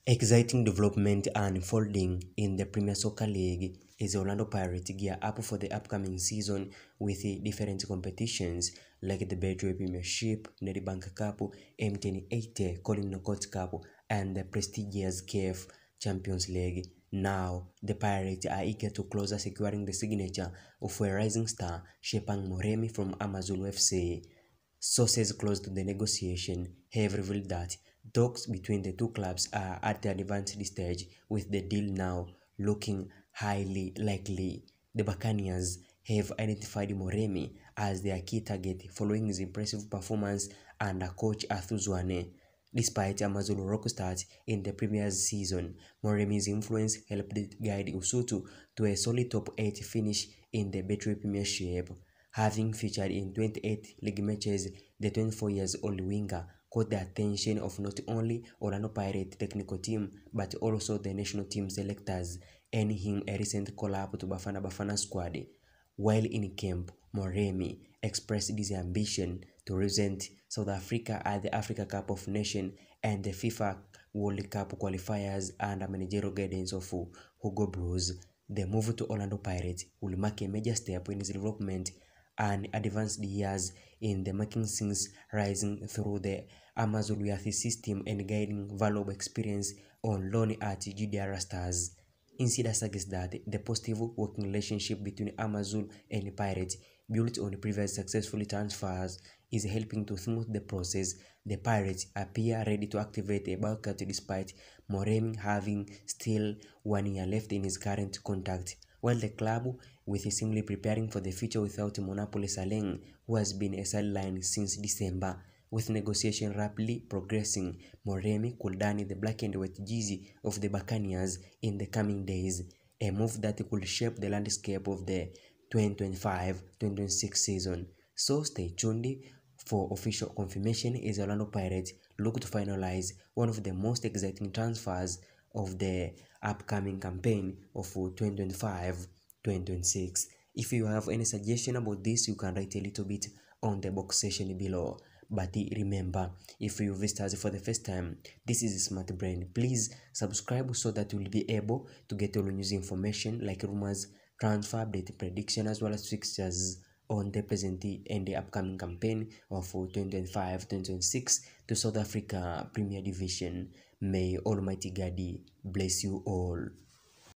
Exciting development unfolding in the Premier Soccer League is Orlando Pirates gear up for the upcoming season with different competitions like the Betway Premiership, Nedbank Cup, M1080, Colin Knockout Cup, and the prestigious CAF Champions League. Now, the Pirates are eager to closer securing the signature of a rising star, Shepang Moremi from Amazulu FC. Sources close to the negotiation have revealed that talks between the two clubs are at the advanced stage, with the deal now looking highly likely. The Buccaneers have identified Moremi as their key target following his impressive performance under coach Arthur Zwane. Despite Amazulu Rockstars in the Premier's season, Moremi's influence helped guide Usutu to a solid top 8 finish in the Betway Premiership. Having featured in 28 league matches, the 24-year-old winger caught the attention of not only Orlando Pirates technical team but also the national team selectors, earning him a recent call-up to Bafana Bafana squad. While in camp, Moremi expressed his ambition to represent South Africa at the Africa Cup of Nations and the FIFA World Cup qualifiers under managerial guidance of Hugo Broos. The move to Orlando Pirates will mark a major step in his development and advanced years in the making, since rising through the Amazulu youth system and gaining valuable experience on loan at GDR Stars. Insider suggests that the positive working relationship between Amazulu and Pirates, built on previous successful transfers, is helping to smooth the process. The Pirates appear ready to activate a bulkhead despite Moremi having still 1 year left in his current contract, while the club with seemingly preparing for the future without Monopoly Saleng, who has been a sideline since December. With negotiation rapidly progressing, Moremi could don the black and white jersey of the Buccaneers in the coming days, a move that could shape the landscape of the 2025-2026 season. So stay tuned for official confirmation as Orlando Pirates look to finalize one of the most exciting transfers of the upcoming campaign of 2025-2026. If you have any suggestion about this, you can write a little bit on the box section below. But remember, if you visit us for the first time, this is Smart Brain. Please subscribe so that you'll be able to get all news information like rumors, transfer update, prediction, as well as fixtures on the present and the upcoming campaign of 2025-2026 to South Africa Premier Division. May Almighty God bless you all.